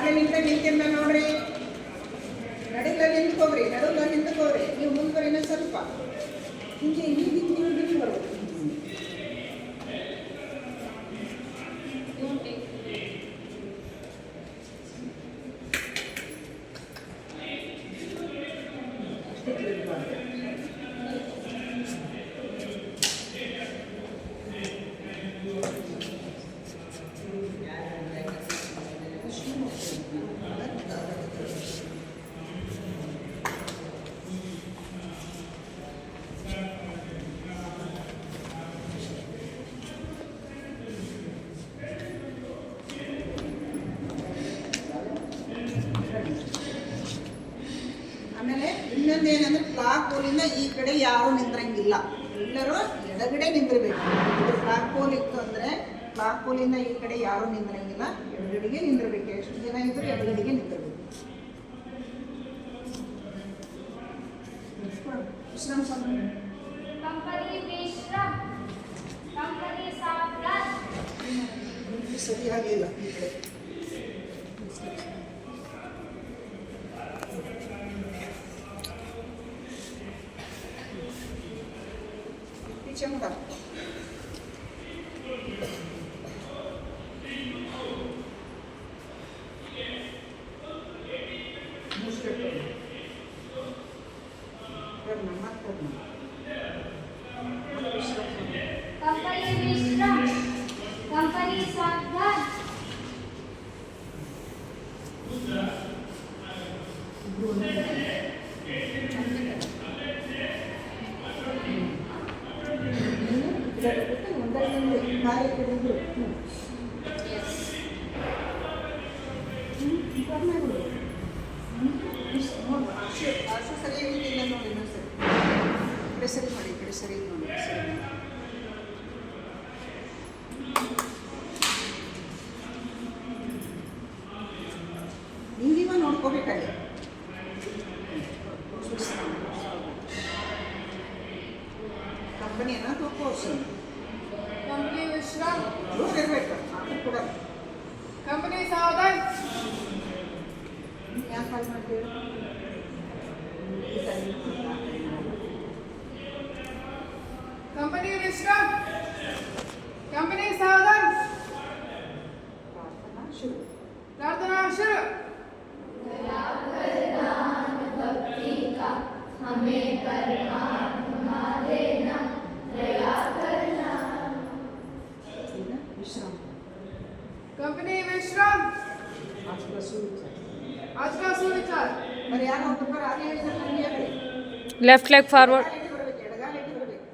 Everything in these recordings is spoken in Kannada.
ಹಾಗೆ ನಿಂತಿಂದ ನೋಡ್ರಿ. ನಡುಲ್ಲ ನಿಂತ್ಕೋಗ್ರಿ, ನಡುಲ್ಲ ನಿಂತ್ಕೋಗ್ರಿ. ನೀವು ಮುಂದುವರಿನ ಸ್ವಲ್ಪ ಹಿಂಗೆ ಹಿಂಗೆ ಬರ್ಬೇಕು. ಆಮೇಲೆ ಇನ್ನೊಂದೇನಂದ್ರೆ ಫ್ಲಾಗ್ ಪೋಲಿಂದ ಈ ಕಡೆ ಯಾರು ನಿಂದ್ರಂಗಿಲ್ಲ, ಎಲ್ಲರೂ ಎಡಗಡೆ ನಿಂದಿರ್ಬೇಕು. ಇದು ಫ್ಲಾಗ್ ಪೋಲ್ ಇತ್ತು ಅಂದರೆ ಫ್ಲಾಗ್ ಪೋಲಿಂದ ಈ ಕಡೆ ಯಾರು ನಿಂದ್ರಂಗಿಲ್ಲ, ಎಡಗಡೆಗೆ ನಿಂದಿರ್ಬೇಕು. ಎಷ್ಟು ಜನ ಇದ್ರು ಎಡಗಡೆಗೆ ನಿಂದಿರ್ಬೇಕು. ವಿಶ್ರಾಮ ಸಮಯ. ಸರಿಯಾಗಿಲ್ಲ ಈ ಕಡೆ. पीछे मुड़ा. करना मत करना. कंपनी विश्राम, कंपनी सावधान. ಸರಿ ಮಾಡಿ, ಈ ಕಡೆ ಸರಿ ನೋಡಿ. ಸರಿ ನೀವೀಗ ನೋಡ್ಕೋಬೇಕಾಗಿ ಕಂಪನಿ ಅನ್ನೋ ಕೋರ್ಸ್ कंपनी विश्राम, ಇರಬೇಕು. ಅದು ಕೂಡ कंपनी सावधान. ಯಾಕೆ ಕಾಲ್ ಮಾಡ್ತೀವಿ? कंपनी विश्राम, कंपनी सावधान. ಪ್ರಾರ್ಥನಾ ಶುರು. प्रार्थना शुरू. दया करना भक्ति का हमें परमात्मा देना. दया करना. ಈಗ ವಿಶ್ರಾಮ. कंपनी विश्राम, आज का सुविचार. आज का सुविचार. మరి ಯಾರು ಒಬ್ಬರು ಆगे ಹೇಳಿದ್ರೆ ನನಗೆ ಹೇಳಿ. Left leg forward. ಎಡಗಾಲ ಇಟ್ಕೊಳ್ಬೇಕು.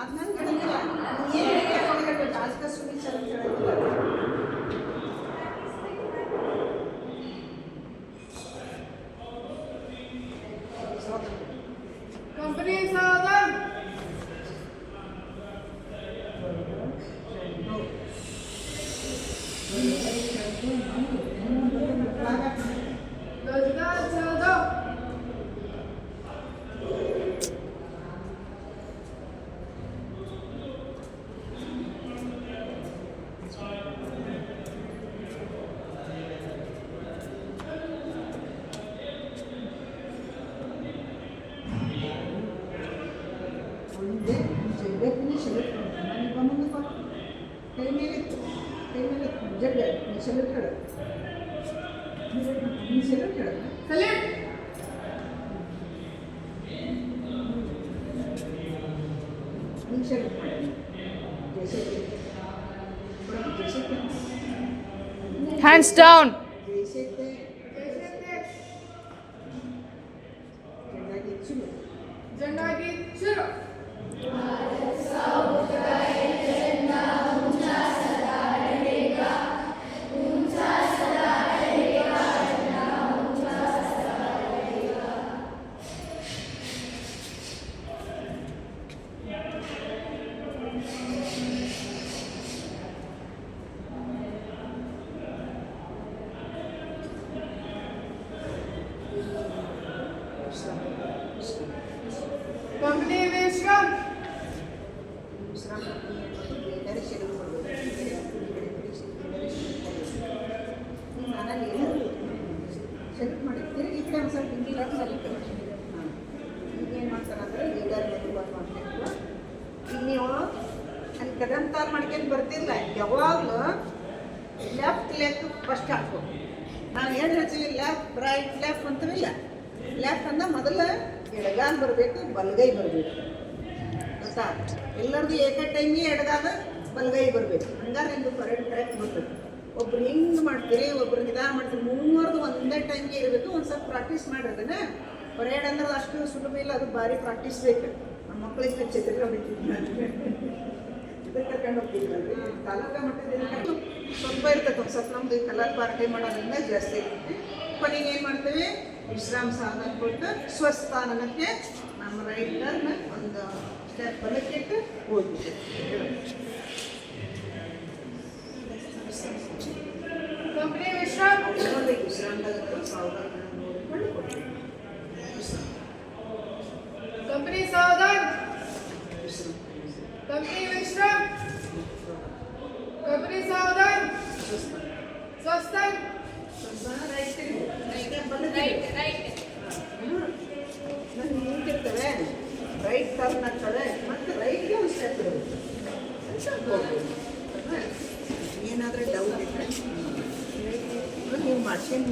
ಅದು ನಂಗೆ ಹೇಳಂಗಿಲ್ಲ. ಏನು ಹೇಳಬೇಕು? आज का सुविचार ಅಂತ ಹೇಳಂಗಿಲ್ಲ. कंपनी सावधान. लज्जा चलो. ಒಂದೇ ಜಗ್ಗತ್ತಿನ ಶೆಲೆಟ್ ನನಗೆ ಬಂದಪ್ಪ. ಕೈ ಮೇಲೆ ಜಗ್ಗ ನೀ ಶೆಲೆಟ್ ಹೇಳ. ನೀ ಶೆಲೆಟ್ ಹೇಳ. सैल्यूट. ನೀ ಶೆಲೆಟ್ ಮಾಡಿ. ಜैसे Hands down. जैसे झंडा गीत शुरू. ವಿಚಾರ ಮಾಡ್ಕೊಂಡು ಬರ್ತಿಲ್ಲ. ಯಾವಾಗಲೂ ಲೆಫ್ಟ್ ಲೆಗ್ ಫಸ್ಟ್ ಹಾಕೋ. ನಾವು ಏನು ಹೇಳ್ತೀವಿ, ಲೆಫ್ಟ್ ರೈಟ್ ಲೆಫ್ಟ್ ಅಂತೀವಿಲ್ಲ. ಲೆಫ್ಟ್ ಅಂದ ಮೊದಲು ಎಡಗಾಲ ಬರಬೇಕು, ಬಲಗೈ ಬರಬೇಕು. ಗೊತ್ತಾ? ಎಲ್ಲರದು ಏಕ ಟೈಮಿಗೆ ಎಡಗಾಲ ಬಲಗೈ ಬರಬೇಕು. ಹಂಗಾರೆ ನಿಮ್ದು ಕರೆಕ್ಟ್ ಬರ್ತದೆ. ಒಬ್ರು ಹಿಂಗೆ ಮಾಡ್ತೀರಿ, ಒಬ್ರು ನಿಧಾನ ಮಾಡ್ತೀರಿ, ಮೂವರ್ದು ಒಂದೇ ಟೈಮ್ಗೆ ಇರಬೇಕು. ಒಂದು ಸ್ವಲ್ಪ ಪ್ರಾಕ್ಟೀಸ್ ಮಾಡಿರೋದನ್ನ ಪರೇಡ್ ಅಂದ್ರೆ ಅಷ್ಟು ಸುಲಭ ಇಲ್ಲ, ಅದು ಭಾರಿ ಪ್ರಾಕ್ಟೀಸ್ ಬೇಕು. ನಮ್ಮ ಮಕ್ಕಳಿಗೆ ಚಿತ್ರ ಹೊಡಿತಿದ್ವಿ, ಇದಕ್ಕೆ ಕರ್ಕೊಂಡು ಹೋಗ್ತಿದ್ವಿ. ತಾಲೂಕಾ ಮಟ್ಟದ ಸ್ವಲ್ಪ ಇರ್ತದೆ. ಒಂದು ಸ್ವಲ್ಪ ನಮ್ದು ಕಲರ್ ಪಾರ್ಟಿ ಮಾಡೋದ್ರಿಂದ ಜಾಸ್ತಿ ಇರ್ತೈತಿ. ಕೊನೆಗೆ ಏನು ಮಾಡ್ತೀವಿ, ವಿಶ್ರಾಮ ಸಾಧನ ಕೊಟ್ಟು ಸ್ವಸ್ಥಾನಕ್ಕೆ ನಮ್ಮ ರೈಟ್ ಟರ್ನ್ ಒಂದು ಸ್ಟೆಪ್ ಬಲಕ್ಕಿಟ್ಟು ಹೋಗ್ಬಿಟ್ಟು कंपनी विश्राम ನೋಡ್ಬೇಕು. ವಿಶ್ರಾಮದಾಗ ಸಾವಧಾನ ನೋಡಿಕೊಂಡು ಕೊಡ್ತೀವಿ. कंपनी सावधान कंपनी विश्राम कंपनी सावधान स्वस्थान ನಿಂತಿರ್ತವೆ. ರೈಟ್ ಟರ್ನ್ ಆಗ್ತದೆ, ಮತ್ತು ರೈಟ್ಗೆ ಒಂದು ಸ್ಟೆಪ್ ಇರಬೇಕು. ಏನಾದರೂ ಡೌಟ್ ಇದ್ದರೆ ನೀವು ಮಾಡ್ಕೊಂಡು